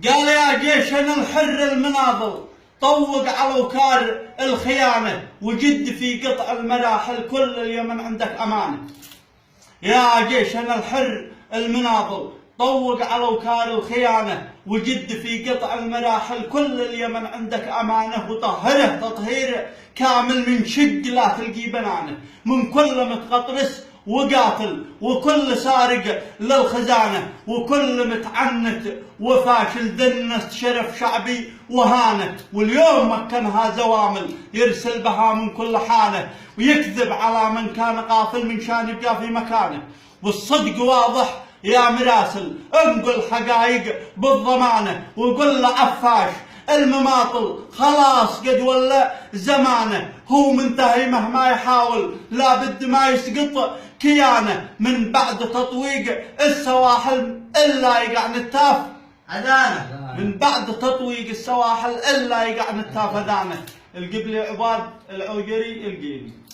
قال يا جيشنا الحر المناضل طوق على وكار الخيانة وجد في قطع المراحل كل اليمن عندك أمانة. يا جيشنا الحر المناضل طوق على وكار الخيانة وجد في قطع المراحل كل اليمن عندك أمانة. وطهره تطهير كامل من شق لا تلقي بنانه، من كل متغطرس وقاتل وكل سارق للخزانة وكل متعنت وفاشل دنست شرف شعبي وهانت. واليوم مكنها زوامل يرسل بها من كل حانة ويكذب على من كان قافل من شان يبقى في مكانه. والصدق واضح يا مراسل، انقل حقائق بالضمانة وقل له عفاش المماطل خلاص قد ولا زمانه. هو منتهي مهما يحاول لابد ما يسقط كيانه. من بعد تطويق السواحل الا يقع نتاف اذانه، من بعد تطويق السواحل الا يقع نتاف اذانه. القبلي عباد العوقري القيلي.